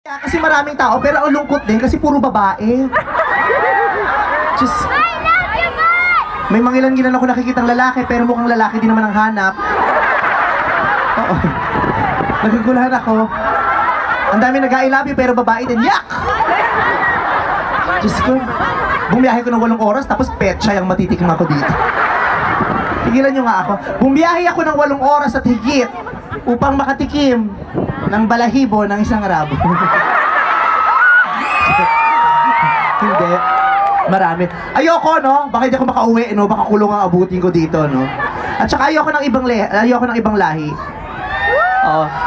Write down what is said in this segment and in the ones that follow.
Kasi maraming tao, pero ang lungkot din kasi puro babae. Just, may mangilan-gilan ako nakikitang lalaki, pero mukhang lalaki din naman ang hanap. Oo. Nagugulahan ako. Ang dami nag-I love you, pero babae din. Yak! Diyos ko, bumiyahe ko ng 8 oras, tapos petsa yung matitikim ako dito. Tigilan nyo nga ako. Bumiyahe ako ng 8 oras at higit upang makatikim ng balahibo ng isang rabo. Hindi. Marami. Ayoko, no? Baka hindi ako makauwi, no? Baka kulong ang abutin ko dito, no? At saka ayoko ng ibang lahi.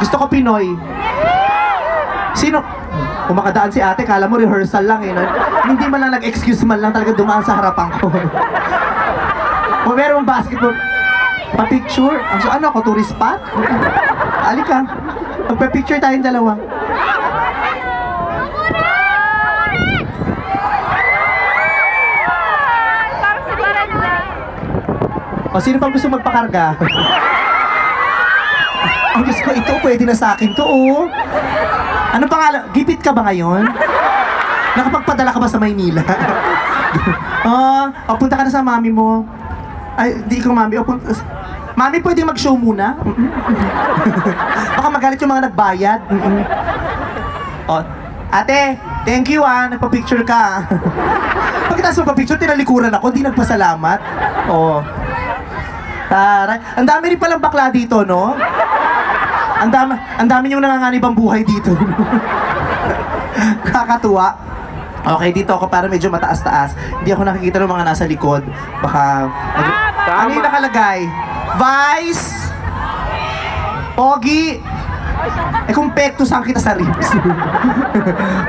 Gusto ko Pinoy. Sino? Kung makadaan si ate, kala mo rehearsal lang, eh, no? Hindi man lang nag-excuse man lang talaga dumaan sa harapan ko. Kung merong basketball, pa-picture? Ano ako, tourist spot? Alika. Magpa-picture tayong dalawa. O, sino pang gusto magpakarga? Ang Diyos ko, ito pwede na sa akin to, oh. Ano pangalan? Gipit ka ba ngayon? Nakapagpadala ka ba sa Maynila? Punta ka na sa mami mo. Ay, di ko mami. Mami, pwede mag-show muna? Baka magalit yung mga nagbayad. Ate, thank you nagpa-picture ka. Pagkatapos magpa-picture, tinalikuran ako, di nagpasalamat. Taray. Ang dami rin palang bakla dito, no? Ang dami yung nanganganib ang buhay dito. Kakatuwa. Okay, dito ako para medyo mataas-taas. Hindi ako nakikita ng mga nasa likod. Baka... Ano yung nakalagay? Vice! Pogi! Kung pektusan kita sa ribs.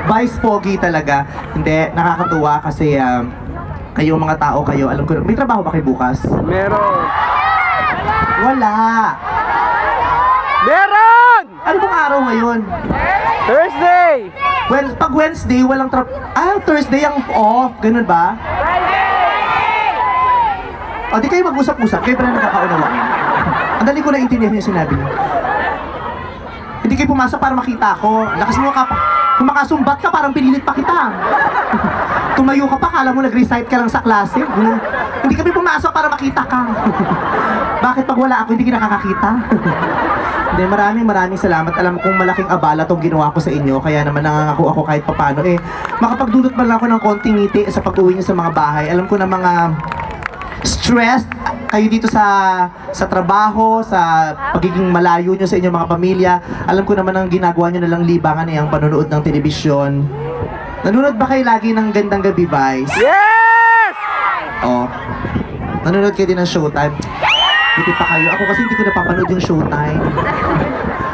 Vice Pogi talaga. Hindi, nakakatuwa kasi kayong mga tao kayo, alam ko, may trabaho ba kayo bukas? Meron! Wala! Meron! Ano bang araw ngayon? Thursday! Pag Wednesday, walang Thursday ang off. Ganun ba? Di kayo mag-usap-usap. Kayo pa na nagkakaunawaan. Ang dali ko na intindihan yung sinabi niyo. Hindi kayo pumasok para makita ako. Lakas mo ka pa. Kung makasumbat ka, parang pinilit pa kita. Tumayo ka pa, kala mo nag-recite ka lang sa klase. Hindi kami pumasok para makita ka. Bakit pag wala ako, hindi ka nakakakita? Hindi, maraming salamat. Alam kong malaking abala tong ginawa ko sa inyo. Kaya naman nangangako ako kahit papano. Makapagdulot man lang ako ng konting ngiti sa pag-uwi niyo sa mga bahay. Alam ko na mga stressed kayo dito sa trabaho, sa pagiging malayo nyo sa inyong mga pamilya. Alam ko naman ang ginagawa nyo na lang libangan ang panonood ng telebisyon. Nanonood ba kayo lagi ng Gandang Gabi, Vice? Yes! Nanonood kayo din ng Showtime? Hindi pa kayo. Ako kasi hindi ko napapanood yung Showtime.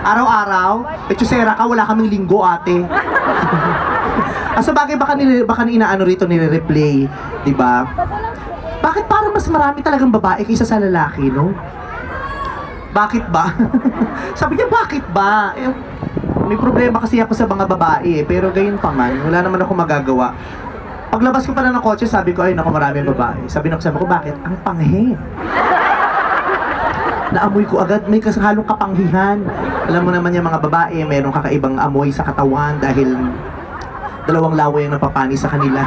Araw-araw, Chusera ka, wala kaming linggo, ate. Sa bagay, baka inaano rito, nire-replay, diba? Bakit parang mas marami talagang babae kaysa sa lalaki, no? Bakit ba? Sabi niya, bakit ba? May problema kasi ako sa mga babae, pero gayon pa man, wala naman ako magagawa. Paglabas ko pala ng kotse, sabi ko, ay naku, maraming babae. Sabi ko, bakit? Ang panghe. Naamoy ko agad, may halong kapanghihan. Alam mo naman yung mga babae, mayroong kakaibang amoy sa katawan dahil dalawang laway ang napapani sa kanila.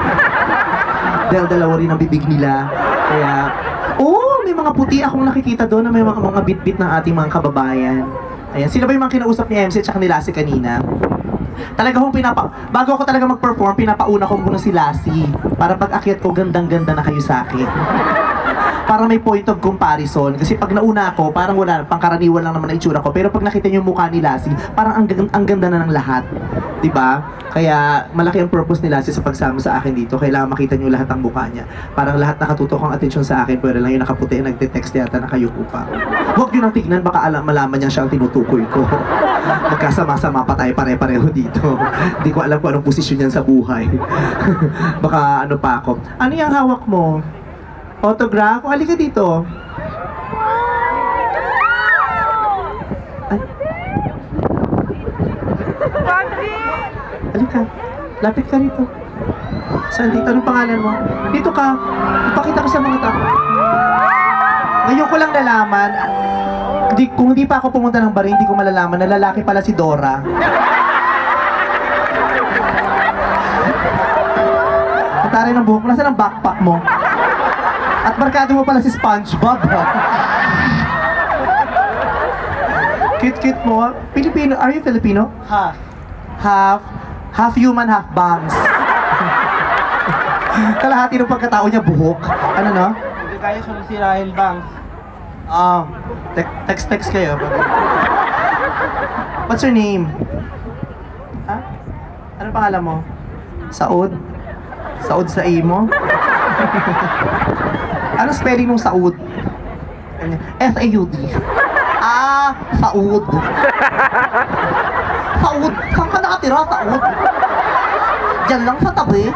Dahil dalawa rin ang bibig nila. Kaya, may mga puti akong nakikita doon na may mga bit-bit ng ating mga kababayan. Ayan, sila ba yung mga kinausap ni MC at saka ni Lassie kanina? Talaga kong bago ako talaga mag-perform, pinapauna ko muna si Lassie. Para pag akyat ko, gandang-ganda na kayo sa akin. Para may point of comparison. Kasi pag nauna ako, parang wala, pangkaraniwan lang naman na itsura ko. Pero pag nakita niyo yung mukha ni Lassie, parang ang ganda na ng lahat. Diba? Kaya malaki ang purpose ni Lassie sa pagsama sa akin dito. Kailangan makita niyo lahat ang mukha niya. Parang lahat nakatutok ang atensyon sa akin, pero lang yung nakaputi, nagte-text yata, nakayuko pa. Huwag niyo nang tignan, baka malaman niya siya ang tinutukoy ko. Magkasama-sama pa tayo pare-pareho dito. Hindi ko alam kung anong posisyon niyan sa buhay. Baka ano pa ako. Ano yung hawak mo? Autograph? Halika dito. Ay. Halika. Lapit ka rito. Saan dito? Anong pangalan mo? Dito ka. Ipakita ko sa mga tao. Ngayon ko lang nalaman, kung hindi pa ako pumunta ng bar, hindi ko malalaman na lalaki pala si Dora. Haba rin ang buhok mo. Nasaan ang backpack mo? At barkado mo pala si SpongeBob. Ha? Cute-cute mo. Filipino. Are you Filipino? Half. Half human, half bangs. Kalahati ng pagkatao niya, buhok. Ano no? Hindi kaya siya sirahin bangs. Text kayo. What's your name? Ha? Ano pangalan mo? Saud? Saud sa imo? Ano spelling ng Saud? F-A-U-D. Saud. Saud. Saan ka nakatira, Saud? Diyan lang sa tabi.